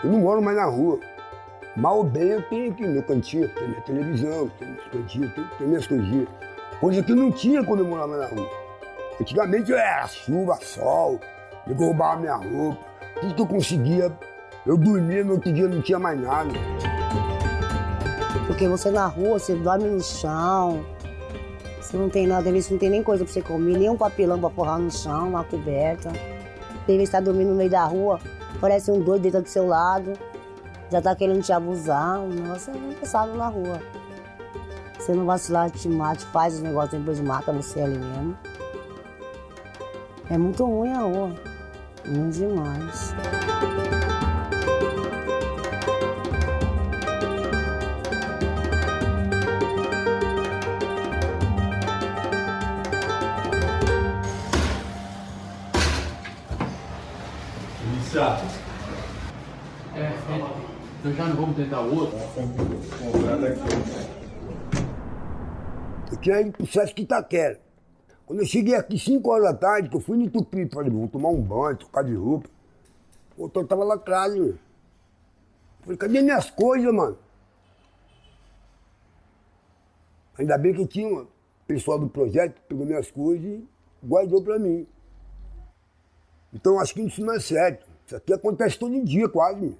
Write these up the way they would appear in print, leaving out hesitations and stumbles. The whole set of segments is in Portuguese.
Eu não moro mais na rua. Mal ou bem eu tenho aqui meu cantinho, tem minha televisão, tem meus cantinhos, tem minhas coisinhas. Coisa que não tinha quando eu morava na rua. Antigamente era chuva, sol, eu roubava minha roupa, tudo que eu conseguia, eu dormia, no outro dia não tinha mais nada. Porque você na rua, você dorme no chão, você não tem nada, às vezes não tem nem coisa pra você comer, nem um papelão pra forrar no chão, uma coberta. Tem vezes que tá dormindo no meio da rua, parece um doido deitado do seu lado, já tá querendo te abusar, o negócio é pesado na rua. Você não vacilar, te mata, faz os negócios, depois mata você ali mesmo. É muito ruim a rua, ruim demais. Então já não vamos tentar outro? Eu tinha ido pro Sesc Itaquera. Quando eu cheguei aqui 5 horas da tarde, que eu fui no Tupi, falei, vou tomar um banho, trocar de roupa. O motor tava lá atrás, meu. Falei, cadê minhas coisas, mano? Ainda bem que tinha um pessoal do projeto que pegou minhas coisas e guardou pra mim. Então acho que isso não é certo. Isso aqui acontece todo dia, quase, meu.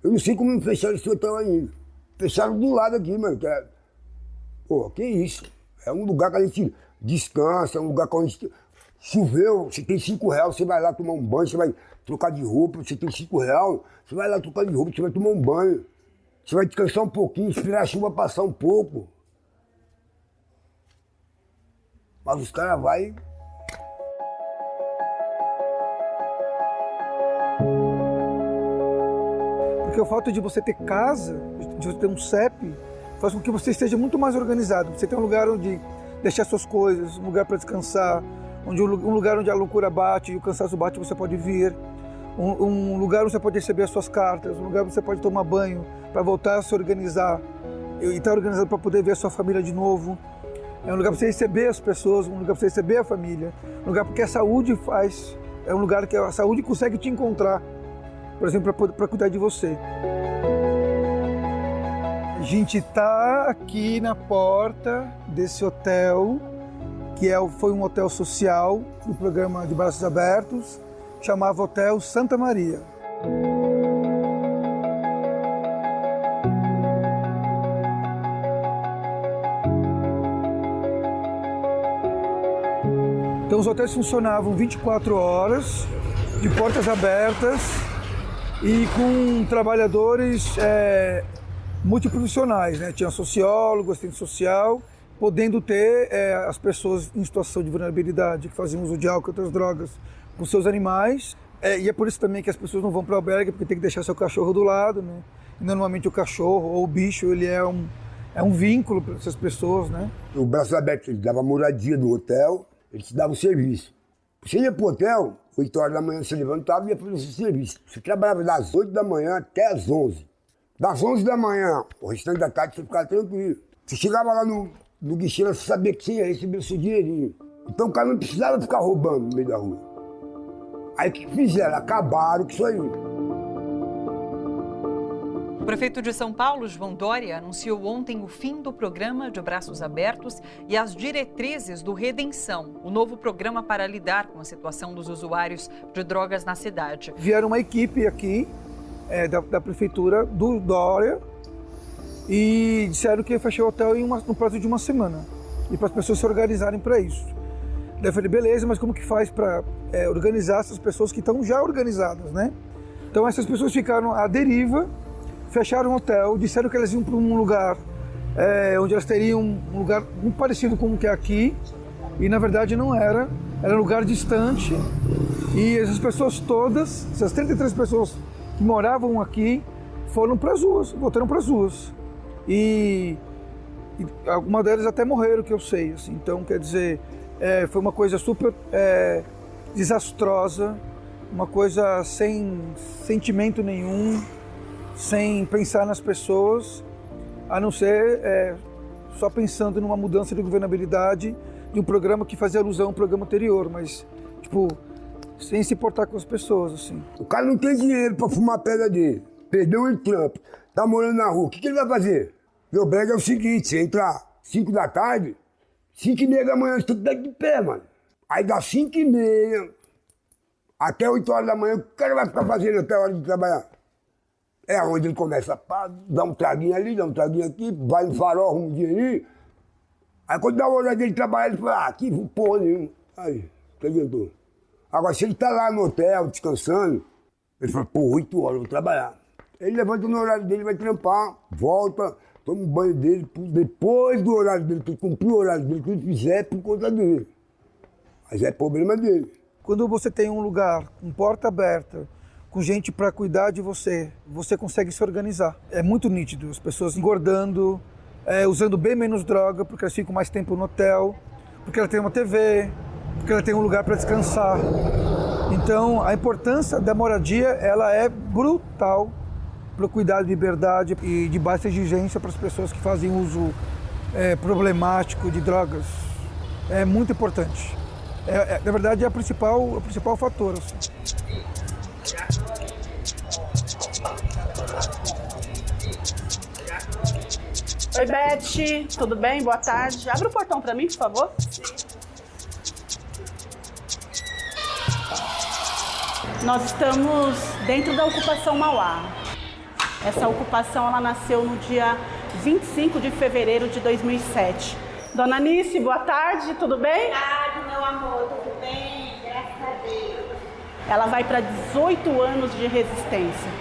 Eu não sei como não fecharam esse hotel ainda. Fecharam do lado aqui, mano. Que é... Pô, que isso? É um lugar que a gente descansa, é um lugar que a gente... Choveu, você tem R$5, você vai lá tomar um banho, você vai trocar de roupa, você tem R$5, você vai lá trocar de roupa, você vai tomar um banho. Você vai descansar um pouquinho, esperar a chuva passar um pouco. Mas os caras vai... Porque o fato de você ter casa, de você ter um CEP, faz com que você esteja muito mais organizado. Você tem um lugar onde deixar suas coisas, um lugar para descansar, um lugar onde a loucura bate e o cansaço bate, você pode vir. Um lugar onde você pode receber as suas cartas, um lugar onde você pode tomar banho para voltar a se organizar e estar organizado para poder ver a sua família de novo. É um lugar para você receber as pessoas, um lugar para você receber a família, um lugar porque a saúde faz, é um lugar que a saúde consegue te encontrar, por exemplo, para cuidar de você. A gente está aqui na porta desse hotel, que foi um hotel social do programa de Braços Abertos, chamava Hotel Santa Maria. Então os hotéis funcionavam 24 horas, de portas abertas e com trabalhadores multiprofissionais, né? Tinha sociólogo, assistente social, podendo ter as pessoas em situação de vulnerabilidade, que faziam uso de álcool e outras drogas, com seus animais. E é por isso também que as pessoas não vão para o albergue, porque tem que deixar seu cachorro do lado, né? E normalmente o cachorro ou o bicho, ele é um vínculo para essas pessoas, né? O Braços Abertos, ele dava moradia do hotel, ele te dava o serviço. Você ia pro hotel, 8 horas da manhã você levantava e ia fazer o seu serviço. Você trabalhava das 8 da manhã até as 11. Das 11 da manhã, o restante da tarde você ficava tranquilo. Você chegava lá no guichê, você sabia que você ia receber o seu dinheirinho. Então o cara não precisava ficar roubando no meio da rua. Aí o que fizeram? Acabaram com isso aí. O prefeito de São Paulo, João Dória, anunciou ontem o fim do programa de Braços Abertos e as diretrizes do Redenção, o novo programa para lidar com a situação dos usuários de drogas na cidade. Vieram uma equipe aqui da prefeitura, do Dória, e disseram que ia fechar o hotel no prazo de uma semana, e para as pessoas se organizarem para isso. Daí eu falei, beleza, mas como que faz para organizar essas pessoas que estão já organizadas, né? Então essas pessoas ficaram à deriva, fecharam o hotel, disseram que elas iam para um lugar onde elas teriam um lugar muito parecido com o que é aqui, e na verdade não era um lugar distante, e essas pessoas todas, essas 33 pessoas que moravam aqui, foram para as ruas, voltaram para as ruas. E algumas delas até morreram, que eu sei, assim. Então, quer dizer, foi uma coisa super desastrosa, uma coisa sem sentimento nenhum, sem pensar nas pessoas, a não ser só pensando numa mudança de governabilidade de um programa que fazia alusão ao programa anterior, mas, tipo, sem se importar com as pessoas, assim. O cara não tem dinheiro pra fumar a pedra dele. Perdeu um trampo, tá morando na rua, o que ele vai fazer? Meu brega é o seguinte, você entra 5 da tarde, 5h30 da manhã, você tem que estar de pé, mano. Aí dá 5h30 até 8 horas da manhã, o que o cara vai ficar fazendo até a hora de trabalhar? É onde ele começa a dar um traguinho ali, dá um traguinho aqui, vai no farol, arruma um dinheirinho. Aí quando dá a hora dele trabalhar, ele fala, que porra nenhuma. Aí, que adiantou? Agora, se ele tá lá no hotel, descansando, ele fala, 8 horas, eu vou trabalhar. Ele levanta no horário dele, vai trampar, volta, toma um banho dele, depois do horário dele, que ele cumpriu o horário dele, que ele fizer por conta dele. Mas é problema dele. Quando você tem um lugar com porta aberta, com gente para cuidar de você, você consegue se organizar. É muito nítido, as pessoas engordando, usando bem menos droga, porque elas ficam mais tempo no hotel, porque ela tem uma TV, porque ela tem um lugar para descansar. Então, a importância da moradia, ela é brutal para o cuidado de liberdade e de baixa exigência para as pessoas que fazem uso problemático de drogas. É muito importante. Na verdade, é o principal fator. Assim. Oi, Beth, tudo bem? Boa tarde. Abre o portão para mim, por favor. Nós estamos dentro da ocupação Mauá. Essa ocupação ela nasceu no dia 25 de fevereiro de 2007. Dona Anice, boa tarde, tudo bem? Boa tarde, meu amor, tudo bem? Graças a Deus. Ela vai para 18 anos de resistência.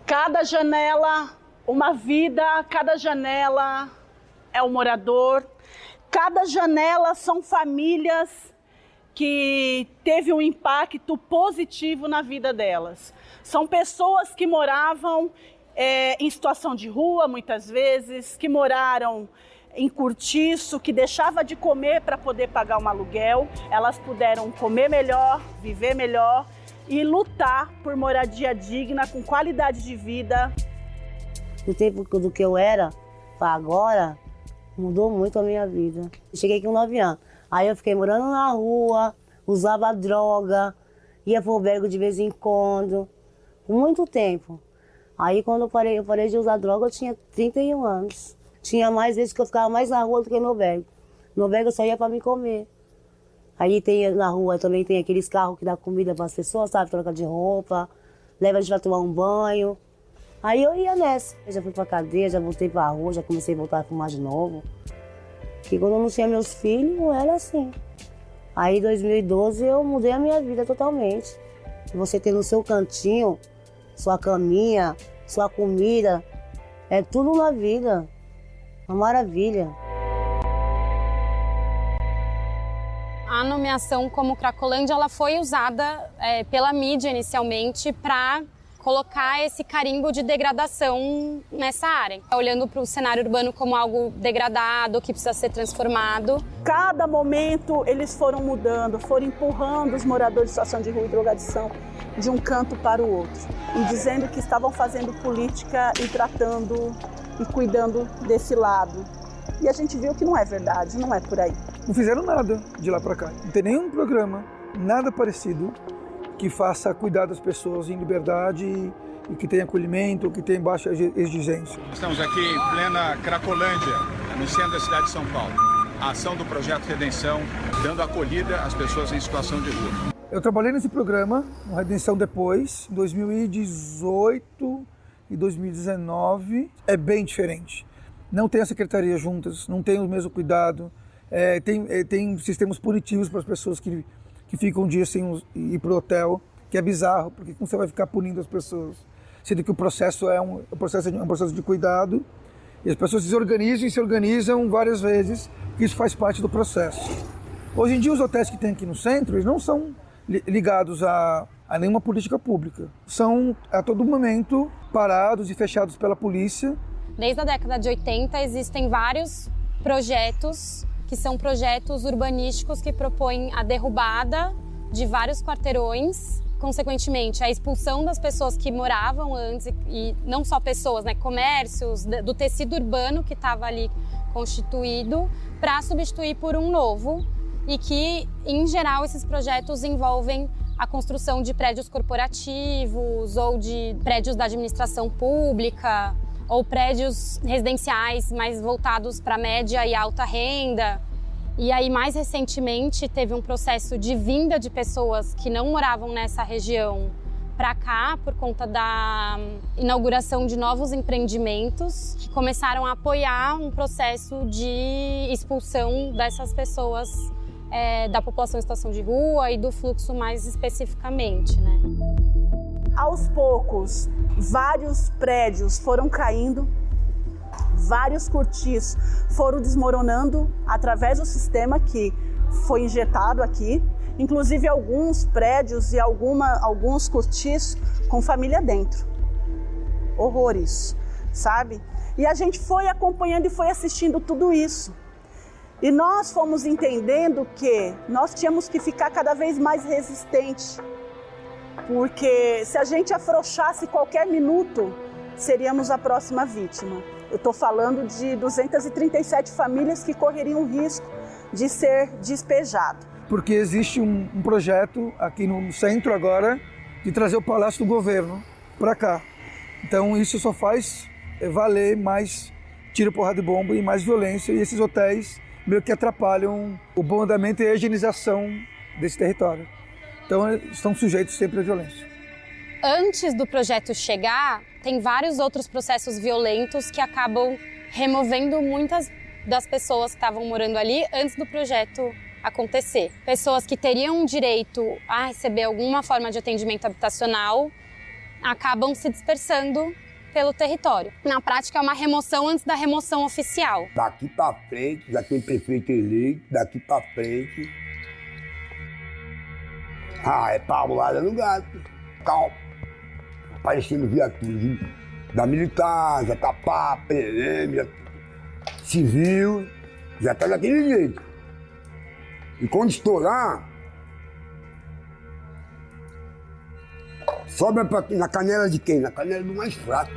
Cada janela, uma vida, cada janela é um morador, cada janela são famílias que teve um impacto positivo na vida delas. São pessoas que moravam em situação de rua, muitas vezes, que moraram em cortiço, que deixava de comer para poder pagar um aluguel. Elas puderam comer melhor, viver melhor e lutar por moradia digna, com qualidade de vida. Do tempo do que eu era para agora, mudou muito a minha vida. Eu cheguei com 9 anos. Aí eu fiquei morando na rua, usava droga, ia pro albergue de vez em quando, muito tempo. Aí quando eu parei de usar droga, eu tinha 31 anos. Tinha mais vezes que eu ficava mais na rua do que no albergue. No albergue eu só ia para me comer. Aí na rua também tem aqueles carros que dão comida para as pessoas, sabe? Troca de roupa, leva a gente para tomar um banho. Aí eu ia nessa. Eu já fui pra cadeia, já voltei pra rua, já comecei a voltar a fumar de novo. Porque quando eu não tinha meus filhos, não era assim. Aí em 2012 eu mudei a minha vida totalmente. Você ter no seu cantinho, sua caminha, sua comida, é tudo na vida. Uma maravilha. A nomeação como Cracolândia ela foi usada pela mídia inicialmente para colocar esse carimbo de degradação nessa área. Olhando para o cenário urbano como algo degradado, que precisa ser transformado. Cada momento eles foram mudando, foram empurrando os moradores de situação de rua e drogadição de um canto para o outro. E dizendo que estavam fazendo política e tratando e cuidando desse lado. E a gente viu que não é verdade, não é por aí. Não fizeram nada de lá para cá. Não tem nenhum programa, nada parecido, que faça cuidar das pessoas em liberdade e que tenha acolhimento, que tenha baixa exigência. Estamos aqui em plena Cracolândia, no centro da cidade de São Paulo. A ação do Projeto Redenção, dando acolhida às pessoas em situação de rua. Eu trabalhei nesse programa, no Redenção Depois, em 2018 e 2019. É bem diferente. Não tem a secretaria juntas, não tem o mesmo cuidado. Tem sistemas punitivos para as pessoas que ficam um dia sem ir para o hotel, que é bizarro, porque como você vai ficar punindo as pessoas? Sendo que o processo é um processo de cuidado, e as pessoas se organizam várias vezes, e isso faz parte do processo. Hoje em dia, os hotéis que tem aqui no centro, eles não são ligados a nenhuma política pública. São, a todo momento, parados e fechados pela polícia. Desde a década de 80, existem vários projetos que são projetos urbanísticos que propõem a derrubada de vários quarteirões, consequentemente a expulsão das pessoas que moravam antes, e não só pessoas, né, comércios, do tecido urbano que estava ali constituído, para substituir por um novo, e que, em geral, esses projetos envolvem a construção de prédios corporativos ou de prédios da administração pública ou prédios residenciais mais voltados para média e alta renda. E aí, mais recentemente, teve um processo de vinda de pessoas que não moravam nessa região para cá por conta da inauguração de novos empreendimentos que começaram a apoiar um processo de expulsão dessas pessoas da população em situação de rua e do fluxo mais especificamente, né? Aos poucos, vários prédios foram caindo, vários cortiços foram desmoronando através do sistema que foi injetado aqui, inclusive alguns prédios e alguns cortiços com família dentro. Horrores, sabe? E a gente foi acompanhando e foi assistindo tudo isso. E nós fomos entendendo que nós tínhamos que ficar cada vez mais resistente, porque se a gente afrouxasse qualquer minuto, seríamos a próxima vítima. Eu estou falando de 237 famílias que correriam o risco de ser despejado. Porque existe um projeto aqui no centro agora de trazer o Palácio do Governo para cá. Então isso só faz valer mais tiro, porrada de bomba e mais violência, e esses hotéis meio que atrapalham o bom andamento e a higienização desse território. Então estão sujeitos sempre à violência. Antes do projeto chegar, tem vários outros processos violentos que acabam removendo muitas das pessoas que estavam morando ali antes do projeto acontecer. Pessoas que teriam direito a receber alguma forma de atendimento habitacional acabam se dispersando pelo território. Na prática, é uma remoção antes da remoção oficial. Daqui para frente, já tem prefeito eleito, daqui para frente... é paulada no gato. Calma. Aparecendo viaturas da militar, já tá pá, PM, civil, já tá daquele jeito. E quando estourar, sobra na canela de quem? Na canela do mais fraco.